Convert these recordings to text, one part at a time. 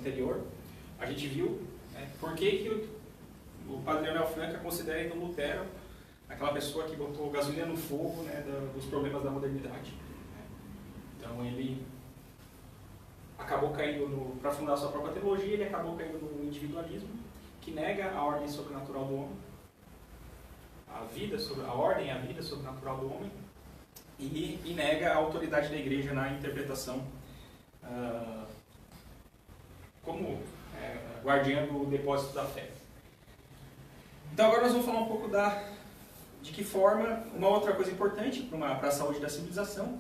anterior, a gente viu por que o padre Leonel Franca considera então Lutero aquela pessoa que botou gasolina no fogo, né, dos problemas da modernidade. Então ele acabou caindo para fundar sua própria teologia, ele acabou caindo no individualismo, que nega a ordem sobrenatural do homem, a ordem e a vida sobrenatural do homem, e nega a autoridade da igreja na interpretação como guardiã do depósito da fé. Então agora nós vamos falar um pouco de que forma, uma outra coisa importante para a saúde da civilização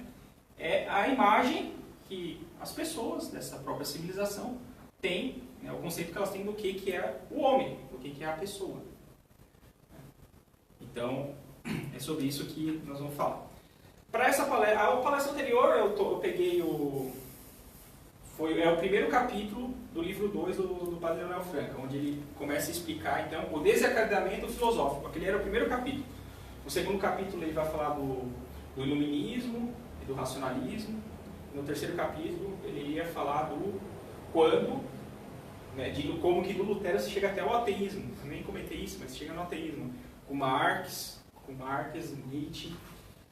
é a imagem que as pessoas dessa própria civilização têm, o conceito que elas têm do que é o homem, do que é a pessoa. Então, é sobre isso que nós vamos falar. Para essa palestra, a palestra anterior eu peguei o primeiro capítulo do livro 2 do Padre Leonel Franca, onde ele começa a explicar então o desencadeamento filosófico. Aquele era o primeiro capítulo. No segundo capítulo ele vai falar do iluminismo e do racionalismo. No terceiro capítulo ele ia falar do quando, de como que do Lutero se chega até o ateísmo. Eu nem comentei isso, mas chega no ateísmo. Com Marx, Nietzsche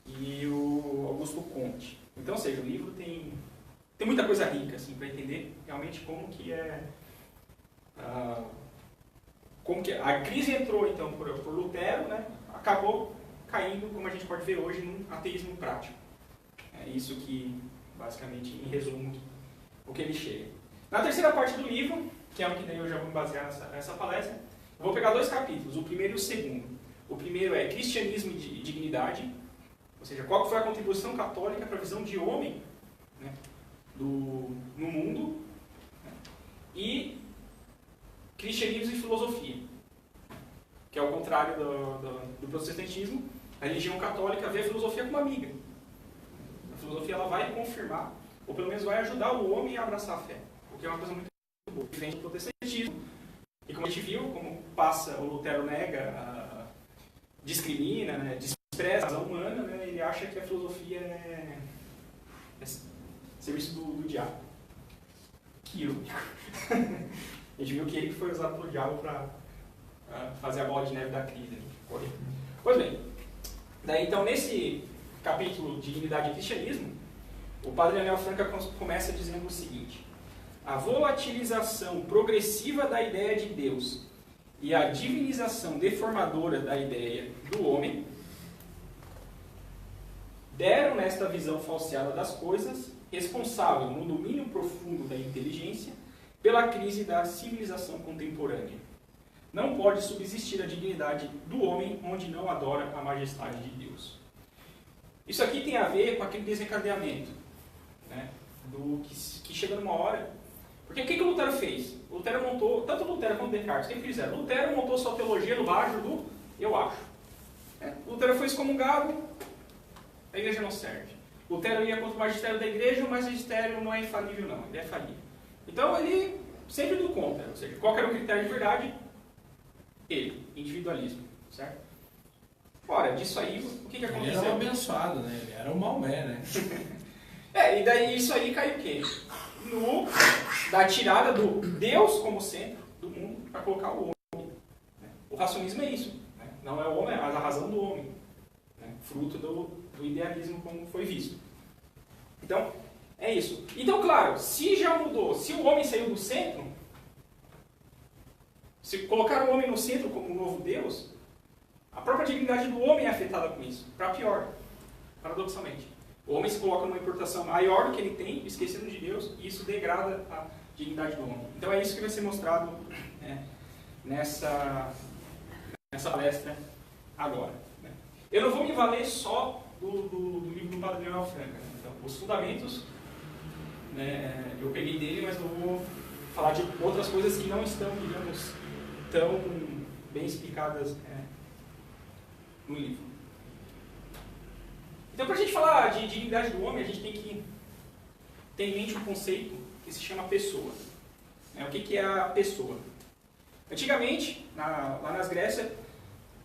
e o Augusto Comte. Então, ou seja, o livro tem muita coisa rica assim, para entender realmente como que a crise entrou então por Lutero, né, acabou caindo, como a gente pode ver hoje, num ateísmo prático. É isso que, basicamente, em resumo, o que ele chega. Na terceira parte do livro, que é o que daí eu já vou me basear nessa palestra, eu vou pegar 2 capítulos, o primeiro e o segundo. O primeiro é Cristianismo e Dignidade, ou seja, qual foi a contribuição católica para a visão de homem, né, no mundo, né, e Cristianismo e Filosofia, que é o contrário do protestantismo. A religião católica vê a filosofia como amiga. A filosofia ela vai confirmar, ou pelo menos vai ajudar o homem a abraçar a fé, o que é uma coisa muito boa, diferente do protestantismo. E como a gente viu, como o Lutero nega, discrimina, né, despreza a razão humana, né, ele acha que a filosofia é serviço do diabo. Que irônico. A gente viu que ele foi usado pelo diabo para fazer a bola de neve da crise. Pois bem, daí então nesse capítulo de Dignidade e Cristianismo, o Padre Leonel Franca começa dizendo o seguinte: a volatilização progressiva da ideia de Deus e a divinização deformadora da ideia do homem deram nesta visão falseada das coisas, responsável no domínio profundo da inteligência, pela crise da civilização contemporânea. Não pode subsistir a dignidade do homem onde não adora a majestade de Deus. Isso aqui tem a ver com aquele desencadeamento, né, que chega numa hora. Porque o que o Lutero fez? O Lutero montou, tanto Lutero quanto Descartes, o que eles fizeram? Lutero montou sua teologia no baixo do eu acho. Lutero foi excomungado, a igreja não serve. Lutero ia contra o magistério da igreja, o magistério não é infalível não, ele é falível. Então ele sempre do contra, ou seja, qual era o critério de verdade? Individualismo, certo? Ora, disso aí, o que aconteceu? Ele era um abençoado, né? Ele era um Maomé, né? E daí isso aí caiu o quê? Da tirada do Deus como centro do mundo para colocar o homem. O racionalismo é isso. Né? Não é o homem, mas a razão do homem. Né? Fruto do idealismo como foi visto. Então, é isso. Então, claro, se já mudou, se o homem saiu do centro, se colocar o homem no centro como um novo Deus, a própria dignidade do homem é afetada com isso, para pior, paradoxalmente. O homem se coloca numa importação maior do que ele tem, esquecendo de Deus, e isso degrada a dignidade do homem. Então é isso que vai ser mostrado, né, nessa palestra agora. Né. Eu não vou me valer só do livro do Padre Leonel Franca. Né. Então, os fundamentos, né, eu peguei dele, mas eu vou falar de outras coisas que não estão, digamos, tão bem explicadas no livro. Então, para a gente falar de dignidade do homem, a gente tem que ter em mente um conceito que se chama pessoa. O que é a pessoa? Antigamente, lá nas Grécias,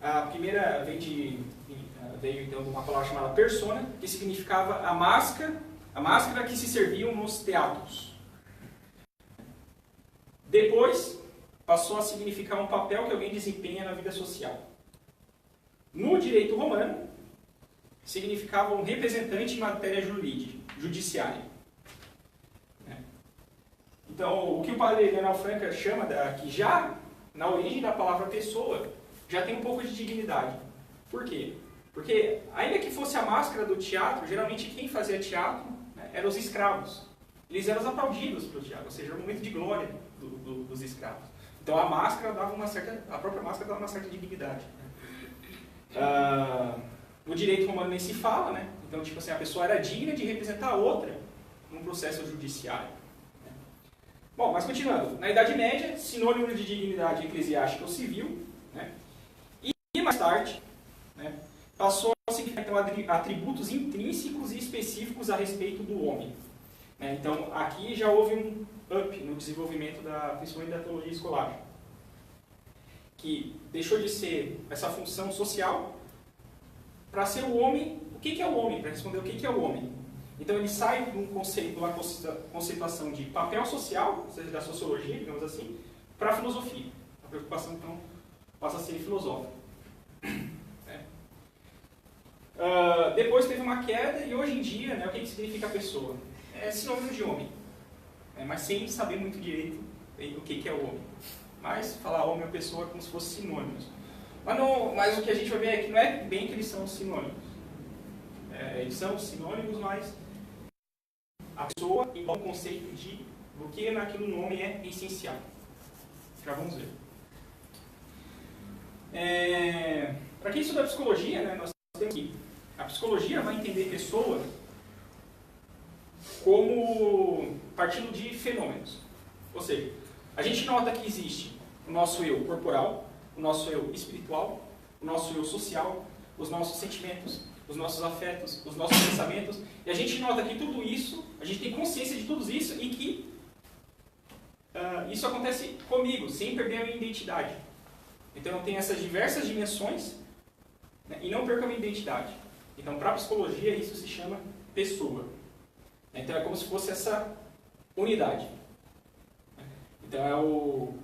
a primeira veio então de uma palavra chamada persona, que significava a máscara que se serviam nos teatros. Depois, passou a significar um papel que alguém desempenha na vida social. No direito romano, significava um representante em matéria judiciária. Então, o que o padre Leonel Franca chama, que já na origem da palavra pessoa, já tem um pouco de dignidade. Por quê? Porque, ainda que fosse a máscara do teatro, geralmente quem fazia teatro, né, eram os escravos. Eles eram aplaudidos pelo teatro, ou seja, era um momento de glória dos escravos. Então a máscara dava a própria máscara dava uma certa dignidade. No direito romano nem se fala, né? Então, tipo assim, a pessoa era digna de representar a outra num processo judiciário. Né? Bom, mas continuando. Na Idade Média, sinônimo de dignidade eclesiástica ou civil, né? E mais tarde, né, passou a significar então, atributos intrínsecos e específicos a respeito do homem. Né? Então, aqui já houve um up no desenvolvimento, principalmente da teologia escolar, que deixou de ser essa função social para ser o homem. O que é o homem? Para responder o que é o homem. Então, ele sai de um conceito, de uma conceituação de papel social, ou seja, da sociologia, digamos assim, para a filosofia. A preocupação, então, passa a ser filosófica. Depois teve uma queda e hoje em dia, né, o que significa a pessoa? É sinônimo de homem, mas sem saber muito direito o que é o homem. Mas falar homem ou pessoa é como se fossem sinônimos. Mas o que a gente vai ver é que não é bem que eles são sinônimos. Eles são sinônimos, mas a pessoa envolve o conceito do que naquilo nome é essencial. Já vamos ver. Para quem estuda psicologia, né, nós temos que a psicologia vai entender pessoa como partindo de fenômenos. Ou seja, a gente nota que existe o nosso eu corporal, o nosso eu espiritual, o nosso eu social, os nossos sentimentos, os nossos afetos, os nossos pensamentos, e a gente nota que tudo isso, a gente tem consciência de tudo isso e que isso acontece comigo, sem perder a minha identidade. Então eu tenho essas diversas dimensões, né, e não perco a minha identidade. Então, para a psicologia, isso se chama pessoa. Então, é como se fosse essa unidade. Então,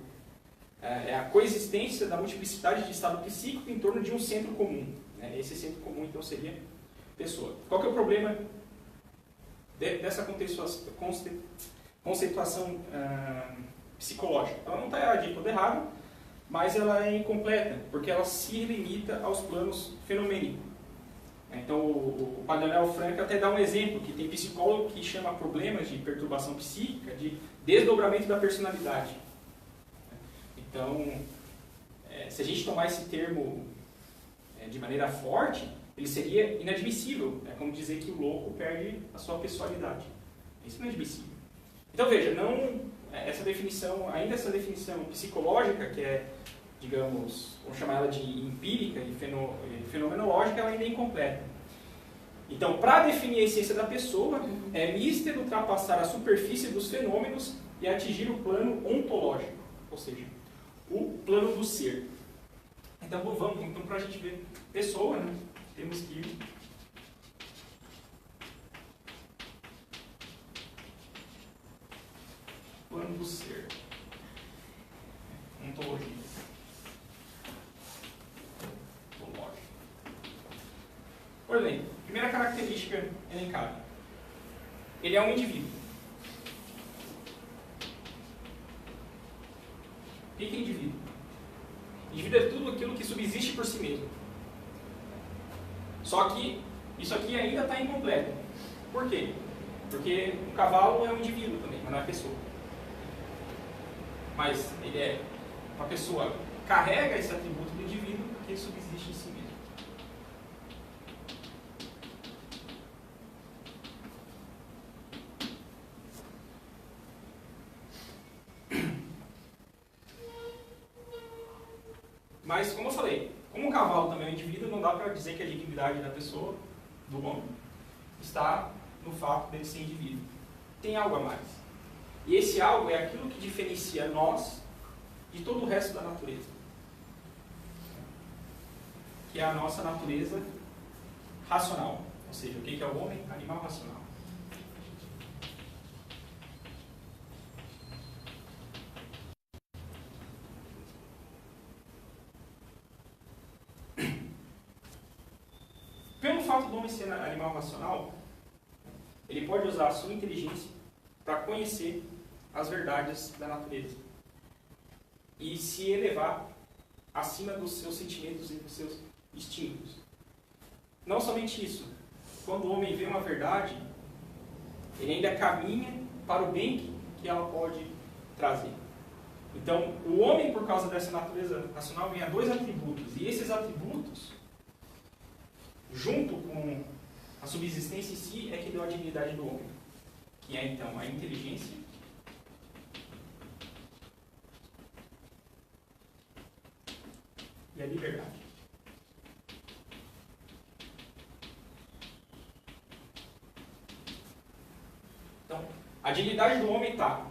é a coexistência da multiplicidade de estado psíquico em torno de um centro comum. Esse centro comum, então, seria pessoa. Qual que é o problema dessa conceituação psicológica? Ela não está de todo errado, mas ela é incompleta, porque ela se limita aos planos fenomênicos. Então, o padre Leonel Franca até dá um exemplo, que tem psicólogo que chama problemas de perturbação psíquica de desdobramento da personalidade. Então, se a gente tomar esse termo de maneira forte, ele seria inadmissível. É como dizer que o louco perde a sua pessoalidade. Isso não é admissível. Então, veja, essa definição psicológica, que é, digamos, vamos chamar ela de empírica e fenomenológica, ela ainda é incompleta. Então, para definir a essência da pessoa, é mister ultrapassar a superfície dos fenômenos e atingir o plano ontológico, ou seja, o plano do ser. Então, vamos para a gente ver pessoa, né? Temos que ir plano do ser, ontologia. Por exemplo, primeira característica elencada. Ele é um indivíduo. O que é indivíduo? Indivíduo é tudo aquilo que subsiste por si mesmo. Só que isso aqui ainda está incompleto. Por quê? Porque o cavalo é um indivíduo também, mas não é pessoa. Mas ele é uma pessoa, carrega esse atributo do indivíduo porque ele subsiste em si mesmo. Mas, como eu falei, como o cavalo também é um indivíduo, não dá para dizer que a dignidade da pessoa, do homem, está no fato dele ser indivíduo. Tem algo a mais. E esse algo é aquilo que diferencia nós de todo o resto da natureza. Que é a nossa natureza racional. Ou seja, o que é o homem? Animal racional. fato do homem ser animal racional, ele pode usar a sua inteligência para conhecer as verdades da natureza e se elevar acima dos seus sentimentos e dos seus instintos. Não somente isso, quando o homem vê uma verdade, ele ainda caminha para o bem que ela pode trazer. Então, o homem, por causa dessa natureza racional, ganha dois atributos. E esses atributos, junto com a subsistência em si, é que deu a dignidade do homem. Que é, então, a inteligência e a liberdade. Então, a dignidade do homem está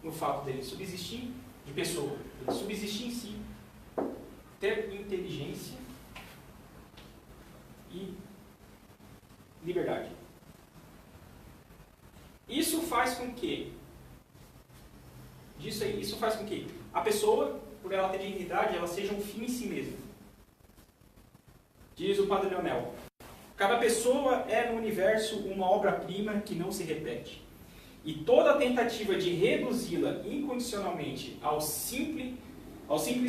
no fato dele subsistir de pessoa, ele subsistir em si, ter inteligência e liberdade. Isso faz com que a pessoa, por ela ter dignidade, ela seja um fim em si mesma. Diz o Padre Leonel: cada pessoa é no universo uma obra-prima que não se repete. E toda tentativa de reduzi-la incondicionalmente ao simples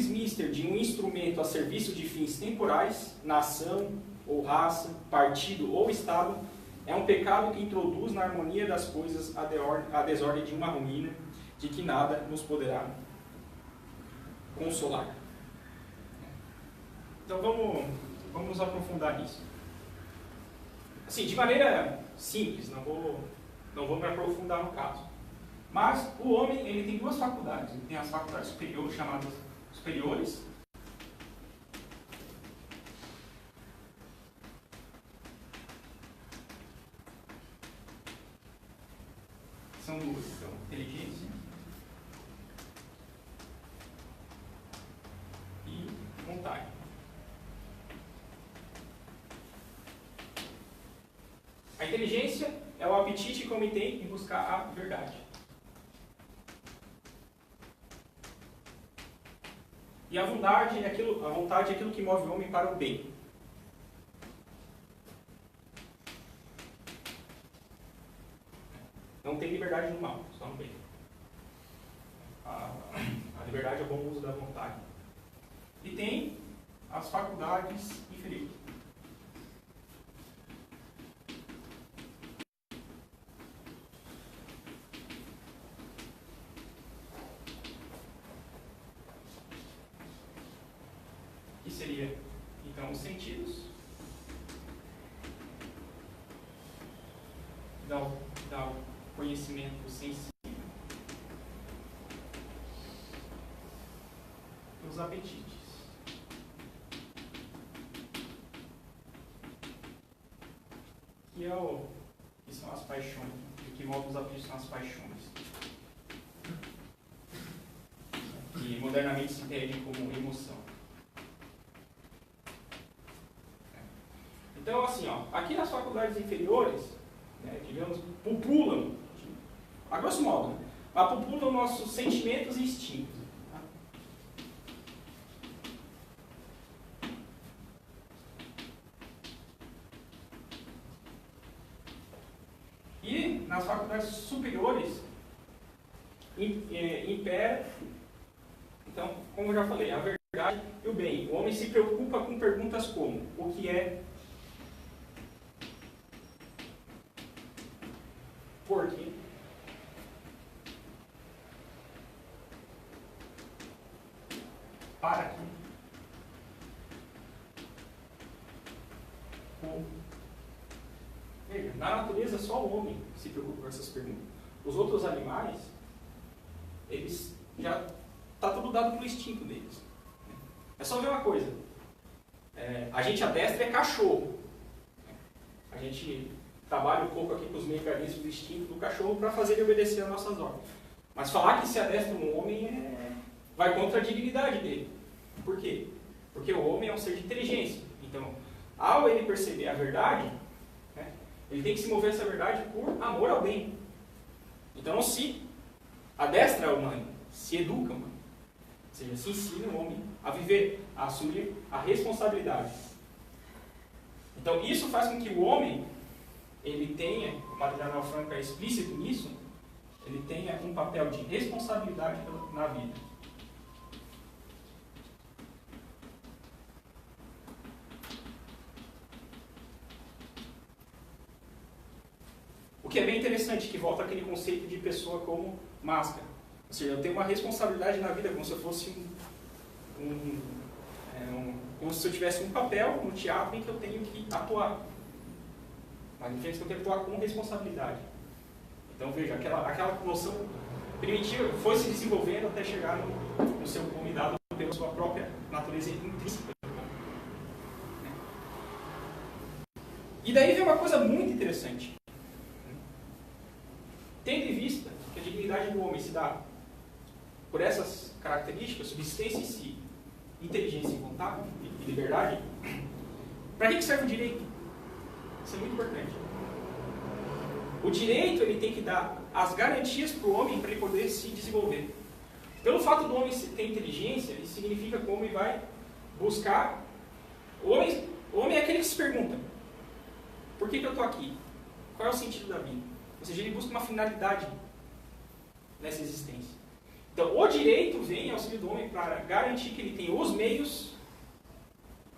mister de um instrumento a serviço de fins temporais, nação ou raça, partido ou Estado, é um pecado que introduz na harmonia das coisas a desordem de uma ruína, de que nada nos poderá consolar. Então vamos aprofundar nisso. Assim, de maneira simples, não vou me aprofundar no caso. Mas o homem, ele tem duas faculdades. Ele tem as faculdades superiores, chamadas superiores. São duas, então, inteligência e vontade. A inteligência é o apetite que o homem tem em buscar a verdade. E a vontade é aquilo que move o homem para o bem. Não tem liberdade no mal, só no bem. A liberdade é o bom uso da vontade. E tem as faculdades inferiores. Que seria, então, os sentidos. Dá o conhecimento sensível. E os apetites. Que são as paixões. O que move os apetites são as paixões. Que modernamente se entende como emoção. Então, assim, aqui nas faculdades inferiores, digamos, populam, a grosso modo, mas populam nossos sentimentos e instintos. Tá? E nas faculdades superiores, impera, então, como eu já falei, a verdade e o bem. O homem se preocupa com perguntas como: o que é? Por quê? Para quê? Como? Veja, na natureza só o homem se preocupa com essas perguntas. Os outros animais, eles já está tudo dado pelo instinto deles. É só ver uma coisa. A gente adestra cachorro. A gente trabalha um pouco aqui com os mecanismos do instinto do cachorro para fazer ele obedecer às nossas ordens. Mas falar que se adestra um homem vai contra a dignidade dele. Por quê? Porque o homem é um ser de inteligência. Então, ao ele perceber a verdade, ele tem que se mover essa verdade por amor ao bem. Então, se adestra o humano, se educa o humano. Ou seja, se ensina o homem a viver, a assumir a responsabilidade. Então isso faz com que o homem, ele tenha, o padre Daniel Franco é explícito nisso, ele tenha um papel de responsabilidade na vida. O que é bem interessante, que volta aquele conceito de pessoa como máscara. Ou seja, eu tenho uma responsabilidade na vida, como se eu fosse como se eu tivesse um papel no teatro em que eu tenho que atuar. Mas a diferença é que eu tenho que atuar com responsabilidade. Então veja, aquela noção primitiva foi se desenvolvendo até chegar no seu convidado pela sua própria natureza intrínseca. E daí vem uma coisa muito interessante. Tendo em vista que a dignidade do homem se dá por essas características, subsistência em si, inteligência e vontade, e liberdade, para que serve o direito? Isso é muito importante. O direito ele tem que dar as garantias para o homem para ele poder se desenvolver. Pelo fato do homem ter inteligência, isso significa que o homem vai buscar... O homem é aquele que se pergunta, por que eu estou aqui? Qual é o sentido da vida? Ou seja, ele busca uma finalidade nessa existência. Então, o direito vem ao auxílio do homem para garantir que ele tem os meios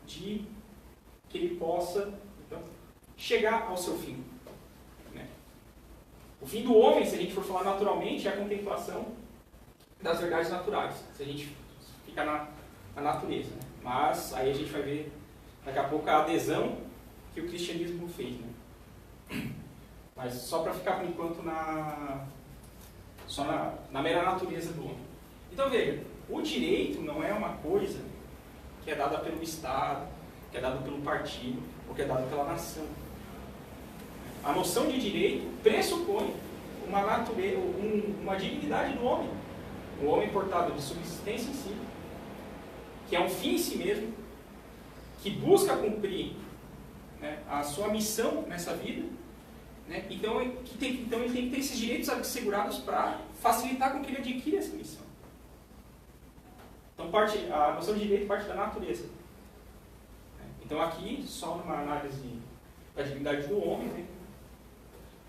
de que ele possa então, chegar ao seu fim. Né? O fim do homem, se a gente for falar naturalmente, é a contemplação das verdades naturais. Se a gente fica na natureza. Né? Mas aí a gente vai ver daqui a pouco a adesão que o cristianismo fez. Né? Mas só para ficar por enquanto só na mera natureza do homem. Então veja, o direito não é uma coisa que é dada pelo Estado, que é dada pelo partido, ou que é dada pela nação. A noção de direito pressupõe uma natureza, uma dignidade do homem. O homem portado de subsistência em si, que é um fim em si mesmo, que busca cumprir, né, a sua missão nessa vida. Né? Então ele tem que ter esses direitos assegurados para facilitar com que ele adquira essa missão. Então a noção de direito parte da natureza. Então aqui, só numa análise da dignidade do homem, né,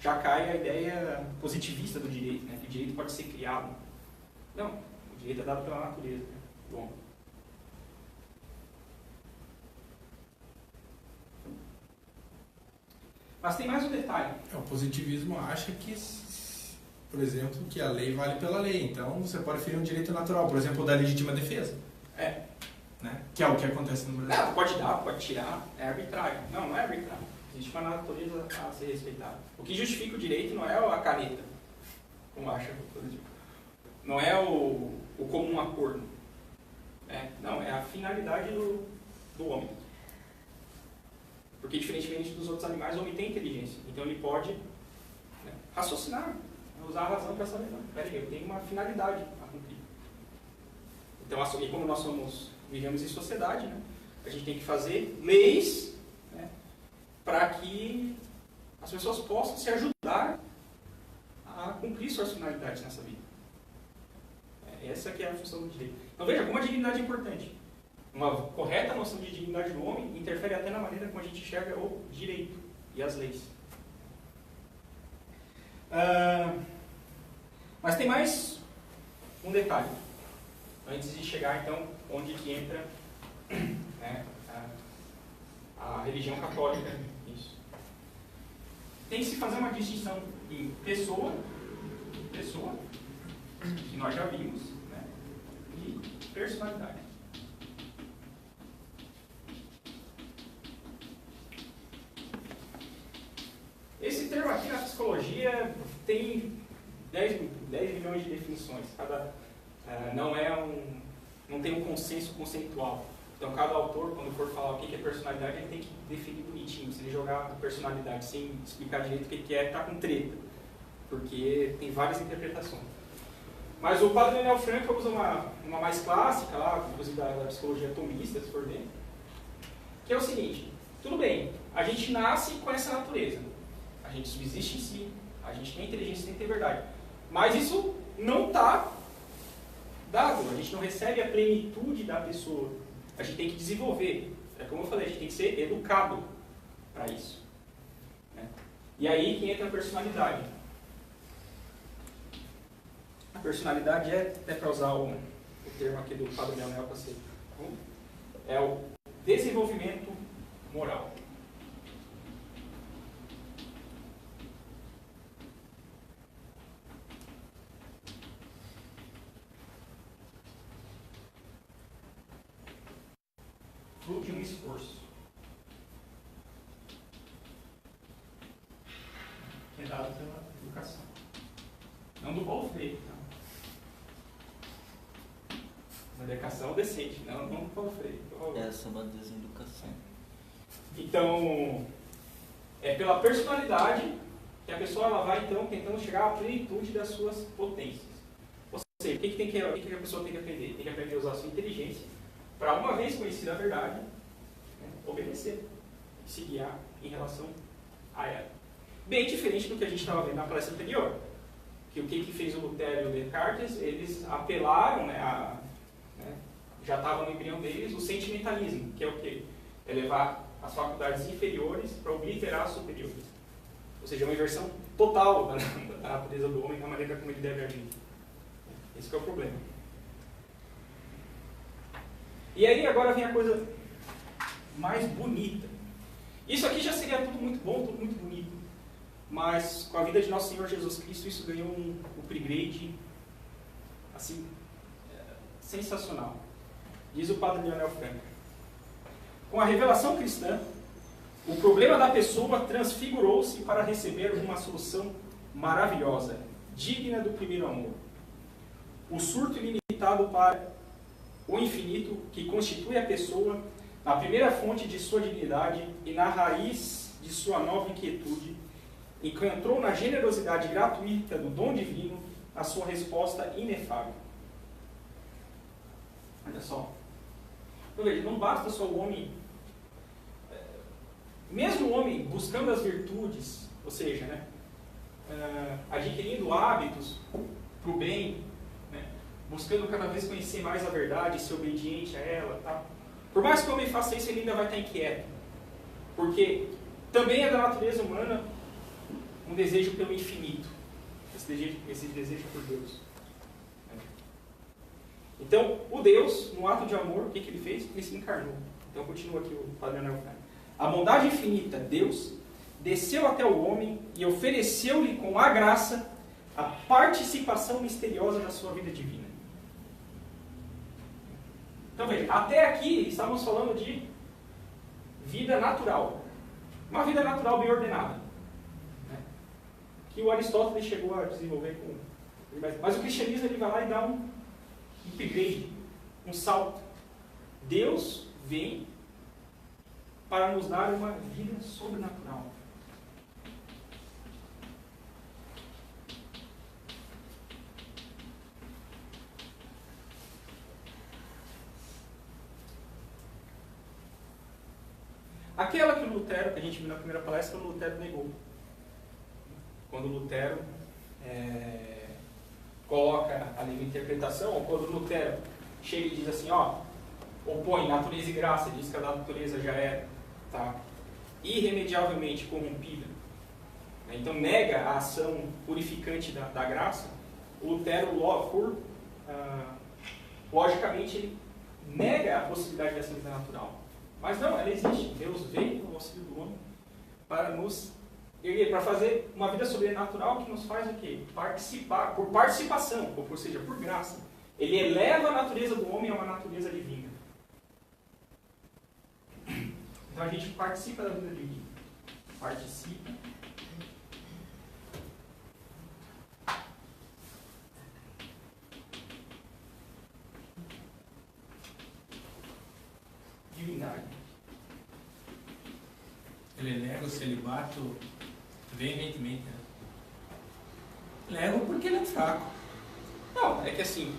já cai a ideia positivista do direito, né, que o direito pode ser criado. Não, o direito é dado pela natureza, né, do homem. Mas tem mais um detalhe. O positivismo acha que, por exemplo, que a lei vale pela lei. Então, você pode ferir um direito natural, por exemplo, da legítima defesa. Né? Que é o que acontece no Brasil. Não, pode dar, pode tirar, é arbitrário. Não é arbitrário. Existe uma natureza a ser respeitada. O que justifica o direito não é a caneta, como acha o positivo. Não é o comum acordo. Não, é a finalidade do homem. Porque, diferentemente dos outros animais, o homem tem inteligência. Então, ele pode raciocinar, usar a razão para saber, não, peraí, eu tenho uma finalidade a cumprir. Então, e como nós vivemos em sociedade, né, a gente tem que fazer leis, né, para que as pessoas possam se ajudar a cumprir suas finalidades nessa vida. Essa que é a função do direito. Então, veja como a dignidade é importante. Uma correta noção de dignidade do homem interfere até na maneira como a gente enxerga o direito e as leis. Mas tem mais um detalhe. Antes de chegar, então, onde que entra, né, a religião católica. Isso. Tem que se fazer uma distinção em pessoa, que nós já vimos, né, e personalidade. Esse termo aqui na psicologia tem 10 milhões de definições. Não tem um consenso conceitual. Então, cada autor, quando for falar o que é personalidade, ele tem que definir bonitinho. Se ele jogar a personalidade sem explicar direito o que é, está com treta. Porque tem várias interpretações. Mas o padre Daniel Franco usa uma mais clássica, lá, inclusive da psicologia atomista, se for ver, que é o seguinte: tudo bem, a gente nasce com essa natureza. A gente subsiste em si, a gente tem inteligência, tem que ter verdade. Mas isso não está dado, a gente não recebe a plenitude da pessoa. A gente tem que desenvolver. É como eu falei, a gente tem que ser educado. para isso. Né? E aí que entra a personalidade. A personalidade para usar o termo aqui do Padre Leonel para ser, é o desenvolvimento moral. Fruto de um esforço. É dado pela educação. Não do Paulo Freire. Uma educação decente, não do Paulo Freire. Essa é uma deseducação. Então, é pela personalidade que a pessoa ela vai então tentando chegar à plenitude das suas potências. Ou seja, o que a pessoa tem que aprender? Tem que aprender a usar a sua inteligência para, uma vez conhecida a verdade, né, obedecer e se guiar em relação a ela. Bem diferente do que a gente estava vendo na palestra anterior. Que o que fez o Lutero e o Descartes? Eles apelaram, já estava no embrião deles, o sentimentalismo, que é o quê? É levar as faculdades inferiores para obliterar as superiores. Ou seja, uma inversão total da natureza do homem, da maneira como ele deve agir. Esse que é o problema. E aí agora vem a coisa mais bonita. Isso aqui já seria tudo muito bom, tudo muito bonito. Mas com a vida de nosso Senhor Jesus Cristo, isso ganhou um upgrade assim, sensacional. Diz o Padre Leonel Franca. Com a revelação cristã, o problema da pessoa transfigurou-se para receber uma solução maravilhosa, digna do primeiro amor. O surto ilimitado para o infinito que constitui a pessoa na primeira fonte de sua dignidade e na raiz de sua nova inquietude, encontrou na generosidade gratuita do dom divino a sua resposta inefável. Olha só. Então, veja, não basta só o homem, mesmo o homem buscando as virtudes, ou seja, adquirindo hábitos para o bem, buscando cada vez conhecer mais a verdade, ser obediente a ela, tá? Por mais que o homem faça isso, ele ainda vai estar inquieto. Porque também é da natureza humana um desejo pelo infinito. Esse desejo por Deus. Então, o Deus, no ato de amor, o que ele fez? Ele se encarnou. Então, continua aqui o Padre Leonel. A bondade infinita, Deus, desceu até o homem e ofereceu-lhe com a graça a participação misteriosa da sua vida divina. Então, veja, até aqui estávamos falando de vida natural. Uma vida natural bem ordenada. Que o Aristóteles chegou a desenvolver com... Mas o cristianismo ele vai lá e dá um upgrade, um salto. Deus vem para nos dar uma vida sobrenatural. Aquela que o Lutero, que a gente viu na primeira palestra, o Lutero negou. Quando o Lutero coloca ali uma interpretação, ou quando o Lutero chega e diz assim, opõe natureza e graça, diz que a natureza já é irremediavelmente corrompida, então nega a ação purificante da graça, o Lutero, logicamente, ele nega a possibilidade dessa vida natural. Mas não, ela existe. Deus veio no auxílio do homem para nos erguer, para fazer uma vida sobrenatural que nos faz o quê? Participar, por participação, ou seja, por graça. Ele eleva a natureza do homem a uma natureza divina. Então a gente participa da vida divina. Participa. Divindade. Ele nega o celibato veementemente, né? Nega porque ele é fraco. Não, é que assim,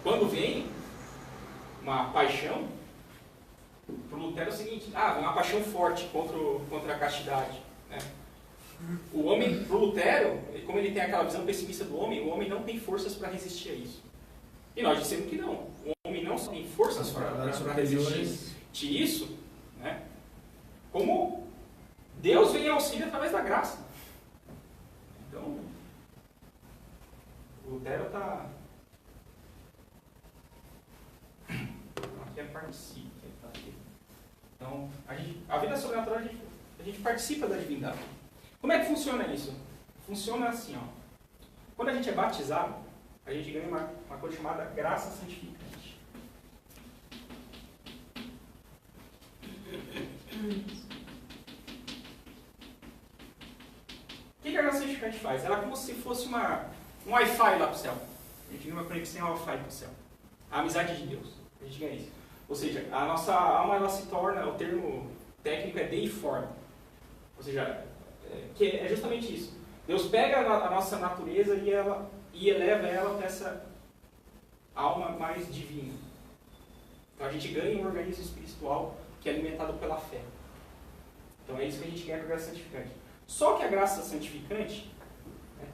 quando vem uma paixão, para o Lutero é o seguinte, uma paixão forte contra a castidade. Né? O homem, para o Lutero, como ele tem aquela visão pessimista do homem, o homem não tem forças para resistir a isso. E nós dissemos que não. O homem não só tem forças para resistir isso, né? Como que é participe. Então, a vida sobrenatural, a gente participa da divindade. Como é que funciona isso? Funciona assim, ó. Quando a gente é batizado, a gente ganha uma coisa chamada graça santificante. O que a graça santificante faz? Ela é como se fosse um Wi-Fi lá para o céu. A gente ganha uma conexão Wi-Fi para o céu. A amizade de Deus. A gente ganha isso. Ou seja, a nossa alma ela se torna, o termo técnico é deiforme. Ou seja, que é justamente isso. Deus pega a nossa natureza e eleva ela para essa alma mais divina. Então a gente ganha um organismo espiritual que é alimentado pela fé. Então é isso que a gente ganha com a graça santificante. Só que a graça santificante, né,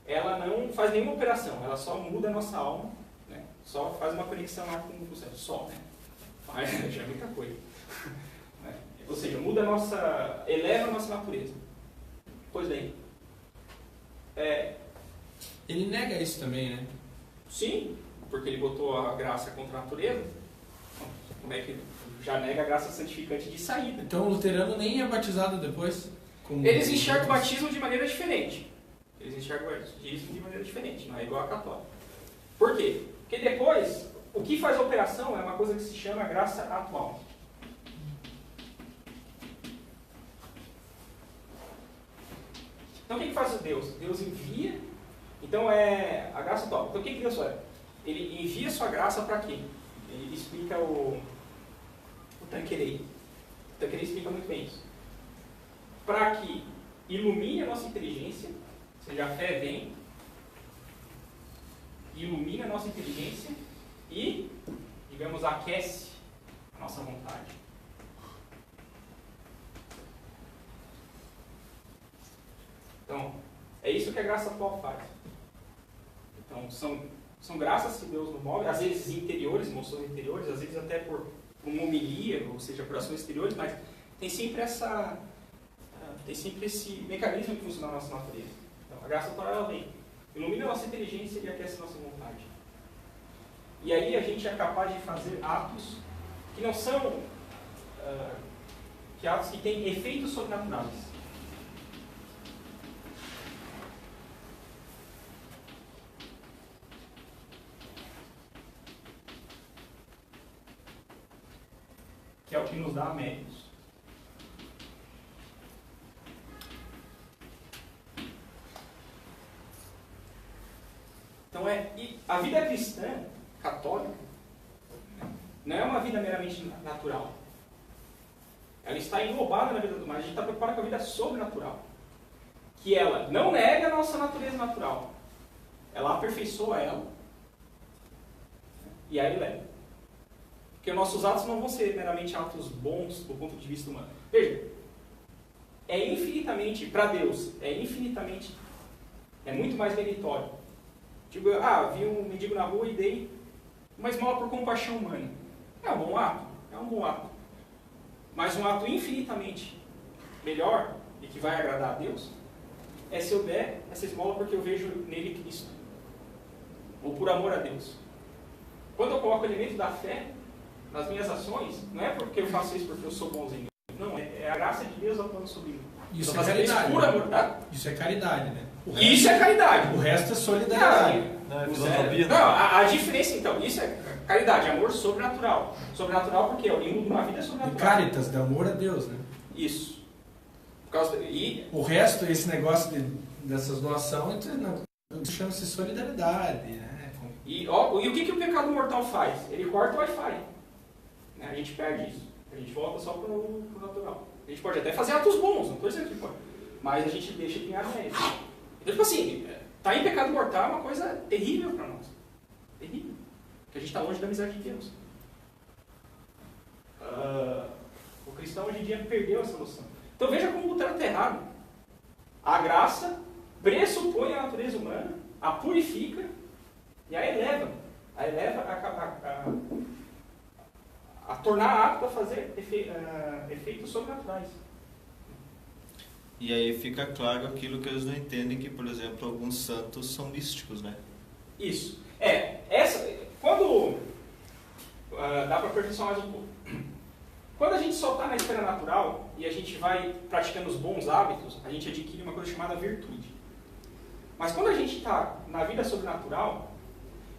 ela não faz nenhuma operação, ela só muda a nossa alma, né, só faz uma conexão lá com o céu. Só, né? Mas já é muita coisa. Ou seja, eleva a nossa natureza. Pois bem. Ele nega isso também, né? Sim, porque ele botou a graça contra a natureza. Como é que já nega a graça santificante de saída? Então o luterano nem é batizado depois? Eles enxergam o batismo de maneira diferente. Eles enxergam o batismo de maneira diferente, não é igual a católica. Por quê? Porque depois, o que faz a operação é uma coisa que se chama graça atual. Então o que faz Deus? Deus envia, então é a graça atual. Então o que Deus faz? Ele envia sua graça para quê? Ele explica o Tanqueray. O Tanqueray explica muito bem isso. Para que ilumine a nossa inteligência, ou seja, a fé vem, ilumina a nossa inteligência e, digamos, aquece a nossa vontade. Então, é isso que a graça atual faz. Então, são graças que Deus nos move, às vezes interiores, emoções interiores, às vezes até por uma homilia, ou seja, por ações exteriores, mas tem sempre esse mecanismo que funciona na nossa natureza. Então, a graça atual, ela vem, ilumina a nossa inteligência e aquece a nossa vontade. E aí a gente é capaz de fazer atos que não são atos que têm efeitos sobrenaturais. Que é o que nos dá méritos. Então a vida cristã, católica, não é uma vida meramente natural. Ela está englobada na vida do mar. A gente está preocupado com a vida sobrenatural. Que ela não nega a nossa natureza natural. Ela aperfeiçoa ela. E aí leva. Porque nossos atos não vão ser meramente atos bons do ponto de vista humano. Veja, é infinitamente, para Deus, é muito mais meritório. Tipo, vi um mendigo na rua e dei uma esmola por compaixão humana. É um bom ato? É um bom ato. Mas um ato infinitamente melhor e que vai agradar a Deus é se eu der essa esmola porque eu vejo nele Cristo. Ou por amor a Deus. Quando eu coloco o elemento da fé nas minhas ações, não é porque eu faço isso porque eu sou bonzinho. Não, é a graça de Deus atuando sobre mim. Isso é caridade. Por amor, tá? Isso é caridade, né? Isso é caridade. O resto é solidariedade. Não, é filantropia. Não, a diferença, então, isso é caridade, amor sobrenatural. Sobrenatural porque o limbo de uma vida é E sobrenatural. caritas, de amor a Deus, né? Isso. O resto, esse negócio dessas doações, chama-se solidariedade, né? E o que o pecado mortal faz? Ele corta o Wi-Fi. Né? A gente perde isso. A gente volta só para o natural. A gente pode até fazer atos bons, não estou dizendo que pode. Mas a gente deixa de ganhar mérito. Então, tipo assim, tá em pecado mortal é uma coisa terrível para nós. Terrível. Porque a gente está longe da amizade de Deus. O cristão hoje em dia perdeu essa noção. Então veja como o Lutero está errado. A graça pressupõe a natureza humana, a purifica e a eleva. A eleva a tornar apto a fazer efeitos sobrenaturais. E aí fica claro aquilo que eles não entendem, que, por exemplo, alguns santos são místicos, né? Isso. Quando dá para aperfeiçoar mais um pouco. Quando a gente só está na esfera natural e a gente vai praticando os bons hábitos, a gente adquire uma coisa chamada virtude. Mas quando a gente está na vida sobrenatural,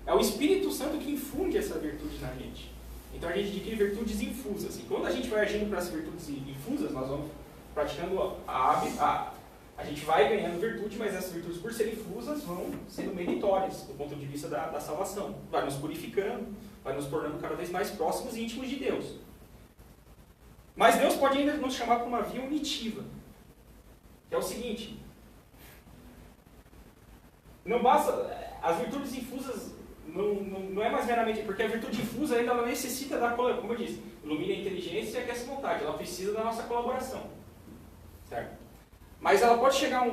é o Espírito Santo que infunde essa virtude na gente. Então a gente adquire virtudes infusas. E quando a gente vai agindo para essas virtudes infusas, nós vamos praticando a gente vai ganhando virtude, mas essas virtudes, por serem infusas, vão sendo meritórias do ponto de vista da salvação. Vai nos purificando, vai nos tornando cada vez mais próximos e íntimos de Deus. Mas Deus pode ainda nos chamar para uma via unitiva. Que é o seguinte: não basta, as virtudes infusas não é mais meramente, porque a virtude infusa ainda ela necessita da, como eu disse, ilumina a inteligência e aquece a vontade, ela precisa da nossa colaboração. Certo? Mas ela pode chegar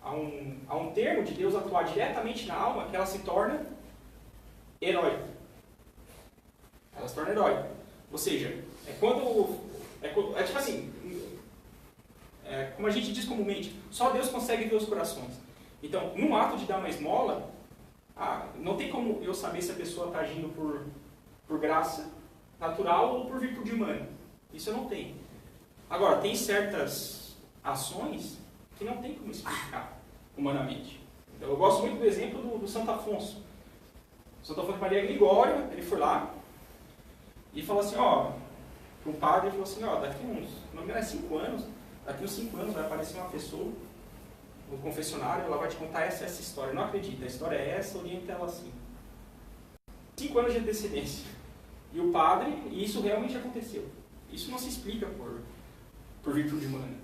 a um termo de Deus atuar diretamente na alma que ela se torna heróica. Ela se torna heróica. Ou seja, é tipo assim, como a gente diz comumente, só Deus consegue ver os corações. Então, num ato de dar uma esmola, não tem como eu saber se a pessoa está agindo por graça natural ou por virtude humana. Isso eu não tenho. Agora, tem certas ações que não tem como explicar humanamente. Então, eu gosto muito do exemplo do Santo Afonso. Santo Afonso de Maria Gregório, ele foi lá e falou assim, para um padre, ele falou assim, daqui uns, não me engano, 5 anos, daqui uns 5 anos vai aparecer uma pessoa no confessionário, ela vai te contar essa história. Não acredita, a história é essa, orienta ela assim. 5 anos de antecedência. E o padre, e isso realmente aconteceu. Isso não se explica por virtude humana.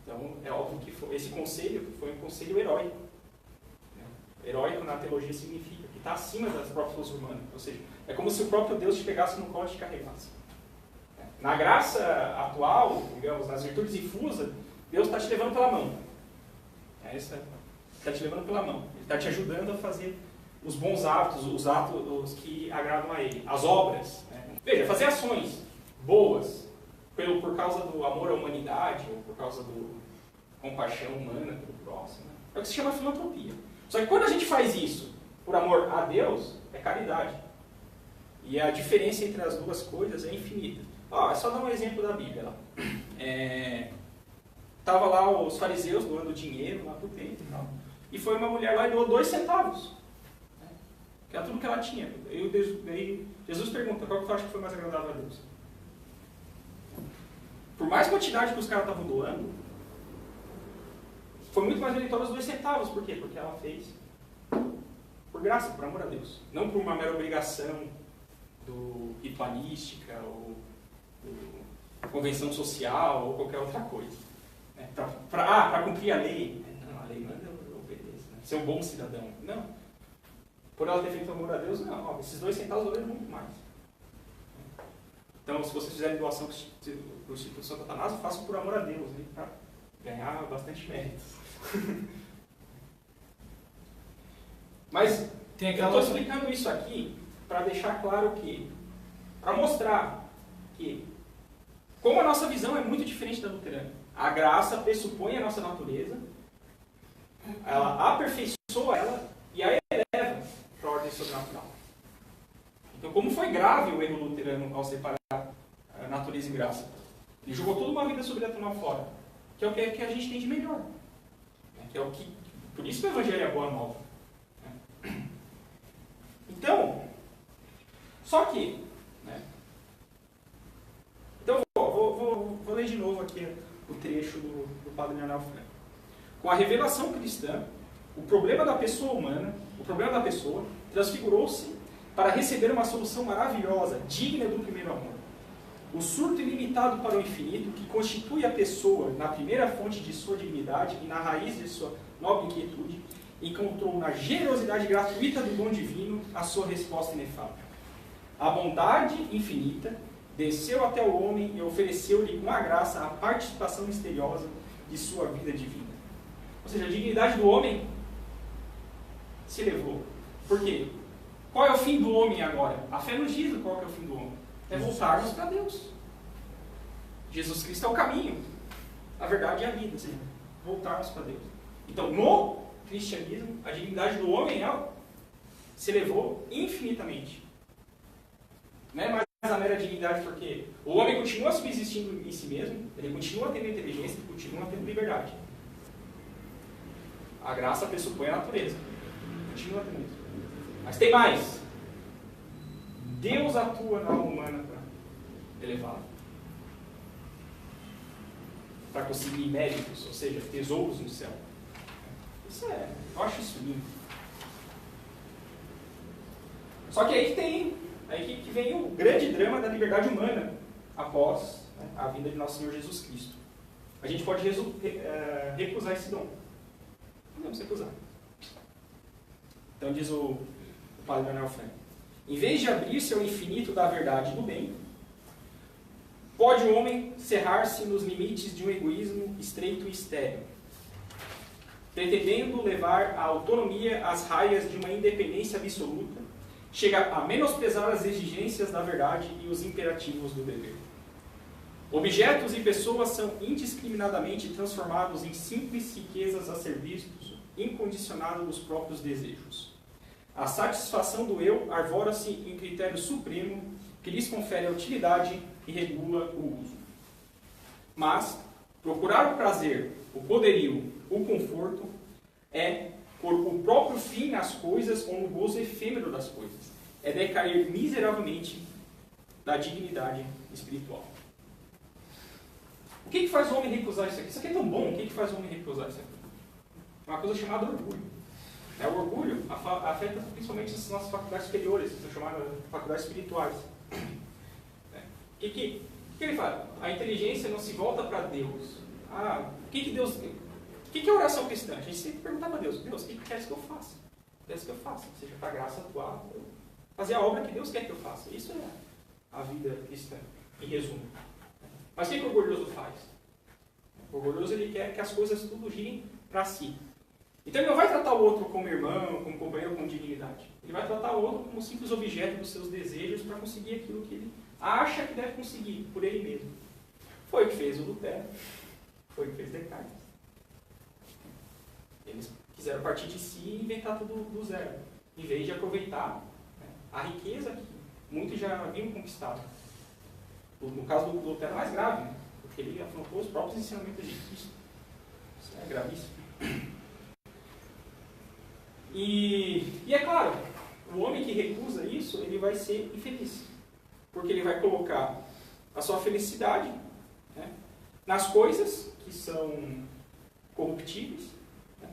Então, é óbvio que esse conselho foi um conselho heróico. Heróico na teologia significa que está acima das próprias forças humanas. Ou seja, é como se o próprio Deus te pegasse no colo e te carregasse. Na graça atual, digamos, nas virtudes infusas, Deus está te levando pela mão. Está te levando pela mão. Ele está te ajudando a fazer os bons hábitos, os atos que agradam a Ele. As obras. Veja, fazer ações boas por causa do amor à humanidade, ou por causa da compaixão humana pelo próximo. É o que se chama filantropia. Só que quando a gente faz isso por amor a Deus, é caridade. E a diferença entre as duas coisas é infinita. É só dar um exemplo da Bíblia lá. Estava lá os fariseus doando dinheiro lá pro templo e tal. E foi uma mulher lá e doou 2 centavos. Que era tudo que ela tinha. Daí Jesus pergunta, qual que tu acha que foi mais agradável a Deus? Por mais quantidade que os caras estavam doando, foi muito mais meritório os 2 centavos. Por quê? Porque ela fez por graça, por amor a Deus. Não por uma mera obrigação ritualística ou convenção social ou qualquer outra coisa. Para cumprir a lei. Não, a lei manda eu obedecer. Ser um bom cidadão. Não. Por ela ter feito amor a Deus, não. Esses 2 centavos valeram muito mais. Então, se vocês fizerem doação para o Instituto Santo Atanásio, façam por amor a Deus, para ganhar bastante méritos. Mas eu estou explicando isso aqui para deixar claro que, para mostrar que, como a nossa visão é muito diferente da luterana, a graça pressupõe a nossa natureza, ela aperfeiçoa ela e a eleva para a ordem sobrenatural. Então, como foi grave o erro luterano ao separar a natureza e graça? Ele jogou toda uma vida sobrenatural fora, que é o que a gente tem de melhor. Que é o que, por isso que o Evangelho é a boa nova. Então, só que, então vou ler de novo aqui o trecho do Padre Leonel Franco. Com a revelação cristã, o problema da pessoa humana, o problema da pessoa, transfigurou-se para receber uma solução maravilhosa, digna do primeiro amor. O surto ilimitado para o infinito, que constitui a pessoa na primeira fonte de sua dignidade e na raiz de sua nobre inquietude, encontrou na generosidade gratuita do dom divino a sua resposta inefável. A bondade infinita desceu até o homem e ofereceu-lhe com a graça a participação misteriosa de sua vida divina. Ou seja, a dignidade do homem se elevou. Por quê? Qual é o fim do homem agora? A fé nos diz qual é o fim do homem. É voltarmos para Deus. Jesus Cristo é o caminho, a verdade e a vida. Ou seja, voltarmos para Deus. Então, no cristianismo, a dignidade do homem se elevou infinitamente. Não é mais verdadeira dignidade porque o homem continua subsistindo em si mesmo, ele continua tendo inteligência, ele continua tendo liberdade. A graça pressupõe a natureza. Continua tendo isso. Mas tem mais. Deus atua na alma humana para elevá-la. Para conseguir méritos, ou seja, tesouros no céu. Eu acho isso lindo. Só que aí que vem o grande drama da liberdade humana após, né, a vinda de nosso Senhor Jesus Cristo. A gente pode recusar esse dom. Podemos recusar. Então diz o padre Manuel Franco: em vez de abrir-se ao infinito da verdade e do bem, pode o homem cerrar-se nos limites de um egoísmo estreito e estéril, pretendendo levar a autonomia às raias de uma independência absoluta, chega a menosprezar as exigências da verdade e os imperativos do dever. Objetos e pessoas são indiscriminadamente transformados em simples riquezas a serviço incondicionado dos próprios desejos. A satisfação do eu arvora-se em critério supremo que lhes confere a utilidade e regula o uso. Mas procurar o prazer, o poderio, o conforto é por o próprio fim nas coisas ou no gozo efêmero das coisas. É decair miseravelmente da dignidade espiritual. O que faz o homem recusar isso aqui? Isso aqui é tão bom, o que faz o homem recusar isso aqui? Uma coisa chamada orgulho. O orgulho afeta principalmente as nossas faculdades superiores, que são chamadas faculdades espirituais. O que ele fala? A inteligência não se volta para Deus. O que Deus... O que é oração cristã? A gente sempre pergunta para Deus: Deus, o que queres que eu faça? Queres que eu faça? Ou seja, para a graça atuar, fazer a obra que Deus quer que eu faça. Isso é a vida cristã, em resumo. Mas o que o orgulhoso faz? O orgulhoso, ele quer que as coisas tudo girem para si. Então ele não vai tratar o outro como irmão, como companheiro, com dignidade. Ele vai tratar o outro como simples objeto dos seus desejos para conseguir aquilo que ele acha que deve conseguir por ele mesmo. Foi o que fez o Lutero. Foi o que fez Descartes. Eles quiseram partir de si e inventar tudo do zero, em vez de aproveitar, né, a riqueza que muitos já haviam conquistado. No caso do Lutero é mais grave, né, porque ele afrontou os próprios ensinamentos de Cristo. Isso é gravíssimo. E é claro, o homem que recusa isso, ele vai ser infeliz. Porque ele vai colocar a sua felicidade, né, nas coisas que são corruptíveis, né,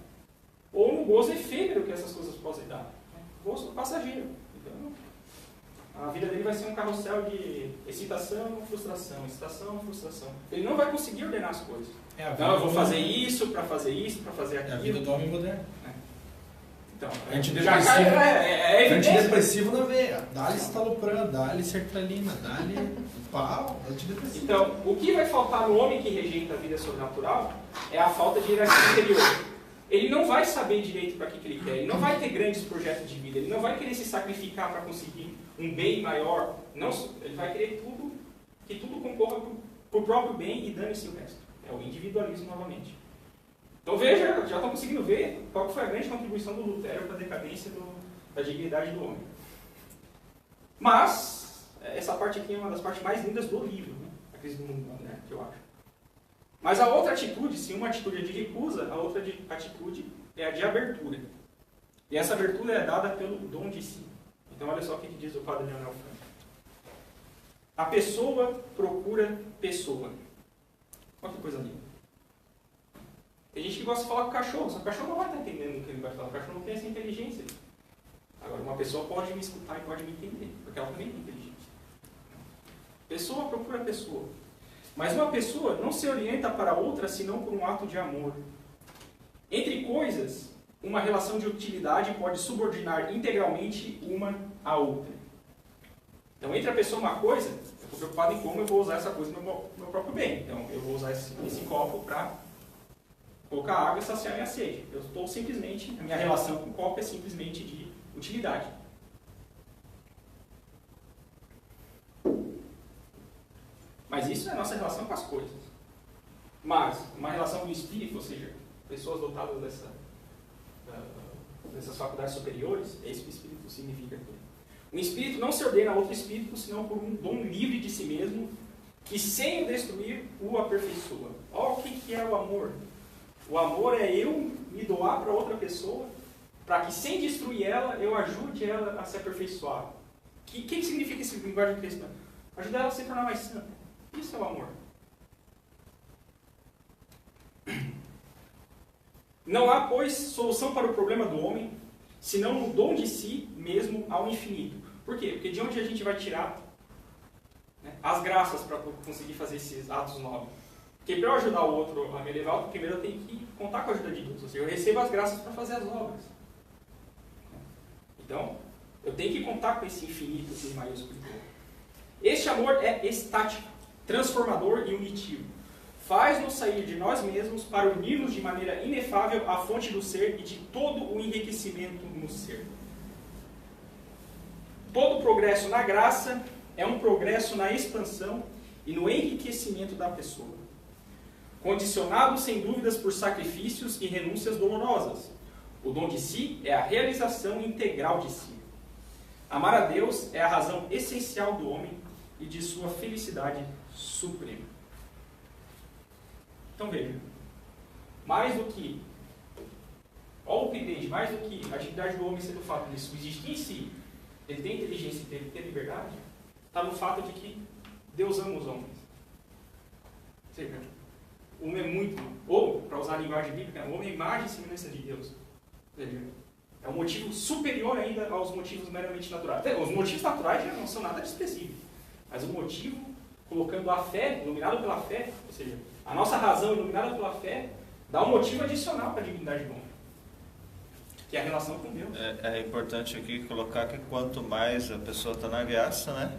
ou no gozo efêmero que essas coisas podem dar. Né, gozo passageiro. Então, a vida dele vai ser um carrossel de excitação, frustração, excitação, frustração. Ele não vai conseguir ordenar as coisas. Não, eu vou fazer isso, para fazer aquilo. É a vida do homem moderno. Então, antidepressivo na veia. Dá-lhe estalopram, dá-lhe sertralina, dá-lhe pau, antidepressivo. Então, o que vai faltar no homem que rejeita a vida sobrenatural é a falta de hierarquia interior. Ele não vai saber direito para que ele quer, ele não vai ter grandes projetos de vida, ele não vai querer se sacrificar para conseguir um bem maior. Não, ele vai querer que tudo concorra para o próprio bem e dane-se o resto. É o individualismo novamente. Então veja, já estão conseguindo ver qual foi a grande contribuição do Lutero para a decadência da dignidade do homem. Mas, essa parte aqui é uma das partes mais lindas do livro, né? A crise do mundo, né? Que eu acho. Mas a outra atitude, se uma atitude é de recusa, a outra atitude é a de abertura. E essa abertura é dada pelo dom de si. Então olha só o que diz o padre Manuel Franco. A pessoa procura pessoa. Olha que coisa linda. Tem gente que gosta de falar com o cachorro, só que o cachorro não vai estar entendendo o que ele vai falar. O cachorro não tem essa inteligência. Agora, uma pessoa pode me escutar e pode me entender, porque ela também tem inteligência. Pessoa procura pessoa. Mas uma pessoa não se orienta para outra senão por um ato de amor. Entre coisas, uma relação de utilidade pode subordinar integralmente uma à outra. Então, entre a pessoa e uma coisa, eu estou preocupado em como eu vou usar essa coisa no meu próprio bem. Então, eu vou usar esse copo para colocar água e saciar minha sede. Eu estou simplesmente, a minha relação com o copo é simplesmente de utilidade. Mas isso é a nossa relação com as coisas. Mas uma relação do espírito, ou seja, pessoas dotadas dessas faculdades superiores, é isso que o espírito significa aqui. Um espírito não se ordena a outro espírito, senão por um dom livre de si mesmo, que sem o destruir, o aperfeiçoa. Olha o que é o amor. O amor é eu me doar para outra pessoa, para que sem destruir ela, eu ajude ela a se aperfeiçoar. O que significa esse linguagem cristã? Ajudar ela a se tornar mais santa. Isso é o amor. Não há, pois, solução para o problema do homem, senão o dom de si mesmo ao infinito. Por quê? Porque de onde a gente vai tirar, né, as graças para conseguir fazer esses atos nobres? Porque para eu ajudar o outro a me elevar, primeiro eu tenho que contar com a ajuda de Deus. Ou seja, eu recebo as graças para fazer as obras. Então, eu tenho que contar com esse infinito em maiúsculo. Este amor é estático, transformador e unitivo. Faz-nos sair de nós mesmos para unir-nos de maneira inefável à fonte do ser e de todo o enriquecimento no ser. Todo progresso na graça é um progresso na expansão e no enriquecimento da pessoa, condicionado sem dúvidas por sacrifícios e renúncias dolorosas. O dom de si é a realização integral de si. Amar a Deus é a razão essencial do homem e de sua felicidade suprema. Então veja, mais do que, olha o que entende, mais do que a atividade do homem ser do fato de subsistir em si, ele tem inteligência e ele tem liberdade, está no fato de que Deus ama os homens. Ou seja, o homem é muito, ou, para usar a linguagem bíblica, o homem é imagem e semelhança de Deus. Ou seja, é um motivo superior ainda aos motivos meramente naturais. Os motivos naturais já não são nada de específico, mas o motivo, colocando a fé, iluminado pela fé, ou seja, a nossa razão iluminada pela fé, dá um motivo adicional para a dignidade do homem, que é a relação com Deus. É importante aqui colocar que quanto mais a pessoa está na graça, né,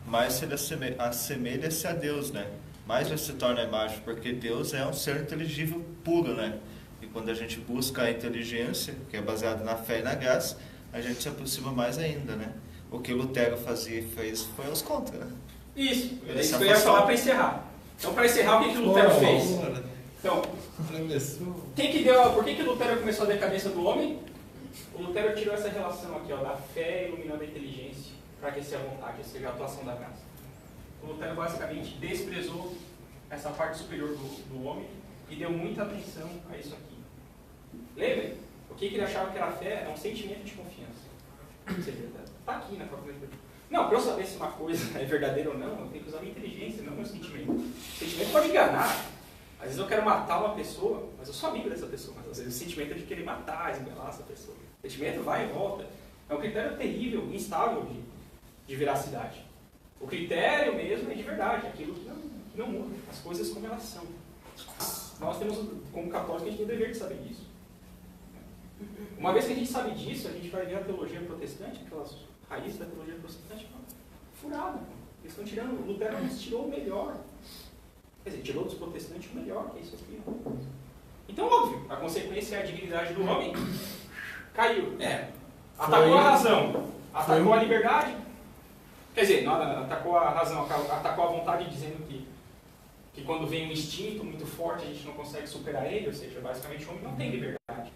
mais ele assemelha-se a Deus, né? Mais ele se torna a imagem, porque Deus é um ser inteligível puro, né? E quando a gente busca a inteligência, que é baseada na fé e na graça, a gente se aproxima mais ainda, né? O que Lutero fez foi aos contra, né? Isso, é isso que eu ia falar para encerrar. Então, para encerrar, o que Lutero fez? Então, por que Lutero começou a decadência do homem? O Lutero tirou essa relação aqui, ó, da fé iluminando a inteligência, para aquecer a vontade, ou seja, a atuação da graça. O Lutero basicamente desprezou essa parte superior do homem e deu muita atenção a isso aqui. Lembrem, o que ele achava que era fé é um sentimento de confiança. Ou seja, está aqui na própria Bíblia. Não, para eu saber se uma coisa é verdadeira ou não, eu tenho que usar minha inteligência, não meu sentimento. O sentimento pode enganar. Às vezes eu quero matar uma pessoa, mas eu sou amigo dessa pessoa. Mas às vezes o sentimento é de querer matar, esganar essa pessoa. O sentimento vai e volta. É um critério terrível, instável de veracidade. O critério mesmo é de verdade, aquilo que não muda, as coisas como elas são. Nós temos, como católicos, a gente tem o dever de saber disso. Uma vez que a gente sabe disso, a gente vai ver a teologia protestante, aquelas raízes da teologia protestante, furada. Eles estão tirando, Lutero nos tirou o melhor. Quer dizer, tirou dos protestantes o melhor, que é isso aqui. Então, óbvio, a consequência é a dignidade do homem caiu. Atacou a razão, atacou a liberdade. Quer dizer, não, atacou a razão, atacou a vontade, dizendo que quando vem um instinto muito forte, a gente não consegue superar ele, ou seja, basicamente o homem não tem liberdade.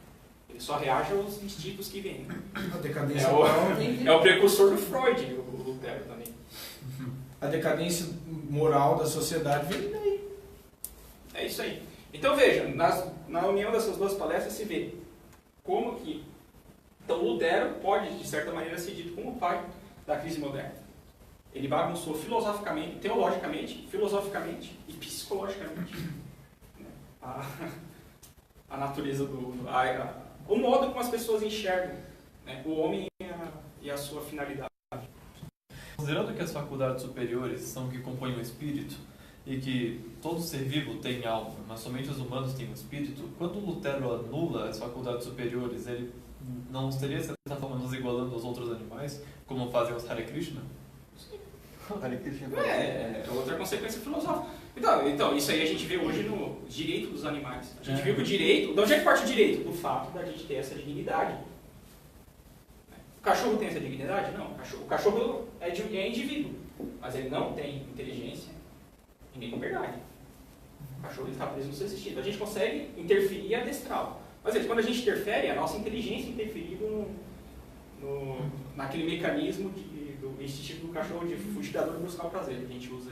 Ele só reage aos instintos que vêm. A decadência é o precursor do Freud, o Lutero também. A decadência moral da sociedade vem daí. É isso aí. Então veja, na união dessas duas palestras se vê como que então Lutero pode, de certa maneira, ser dito como o pai da crise moderna. Ele bagunçou filosoficamente, teologicamente, filosoficamente e psicologicamente, né, a natureza o modo como as pessoas enxergam, né, o homem e a sua finalidade. Considerando que as faculdades superiores são que compõem o espírito e que todo ser vivo tem alma, mas somente os humanos têm um espírito, quando Lutero anula as faculdades superiores, ele não estaria, de certa forma, nos igualando aos outros animais, como fazem os Hare Krishna? É outra consequência filosófica. Então, isso aí a gente vê hoje no direito dos animais. A gente viu que o direito... De onde é que parte o direito? Do fato da gente ter essa dignidade. O cachorro tem essa dignidade? Não. O cachorro é indivíduo, mas ele não tem inteligência e nem liberdade. O cachorro está preso no seu instinto. A gente consegue interferir e adestrá-lo. Mas quando a gente interfere, a nossa inteligência interferindo naquele mecanismo de o instinto do cachorro de fugigador buscar o prazer, que a gente usa.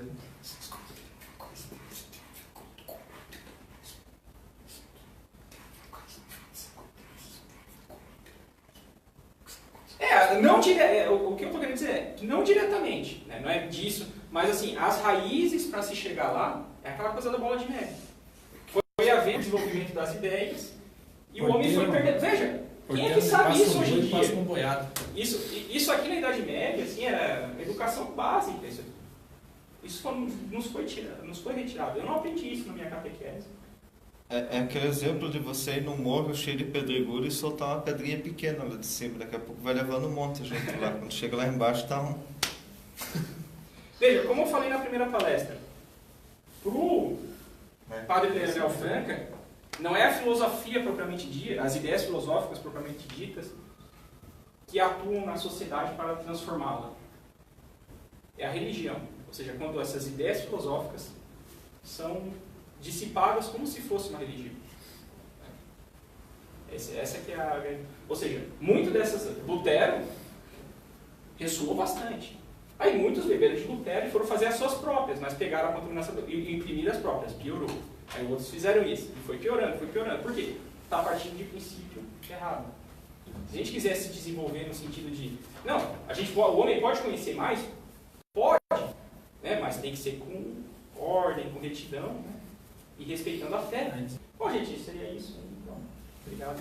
O que eu estou querendo dizer é que não diretamente, né? Não é disso, mas assim, as raízes para se chegar lá é aquela coisa da bola de neve. Foi haver o desenvolvimento das ideias e o homem foi perdendo. Veja, quem é que sabe isso hoje em dia? Isso aqui na Idade Média assim, era educação básica. Isso nos foi retirado. Eu não aprendi isso na minha catequese. É aquele exemplo de você ir num morro cheio de pedregulho e soltar uma pedrinha pequena lá de cima. Daqui a pouco vai levando um monte junto lá. Quando chega lá embaixo, tá um... Veja, como eu falei na primeira palestra, pro Padre Leonel Franca, não é a filosofia propriamente dita, as ideias filosóficas propriamente ditas, que atuam na sociedade para transformá-la. É a religião. Ou seja, quando essas ideias filosóficas são dissipadas como se fosse uma religião. Essa que é a... Ou seja, muito dessas... Lutero ressoou bastante. Aí muitos beberam de Lutero e foram fazer as suas próprias, mas pegaram a contaminação e imprimiram as próprias, piorou. Aí outros fizeram isso, e foi piorando, foi piorando. Por quê? Está partindo de princípio errado. Se a gente quiser se desenvolver no sentido de... Não, o homem pode conhecer mais? Pode, né? Mas tem que ser com ordem, com retidão, né? E respeitando a fé. Bom, gente, seria isso. Então, obrigado.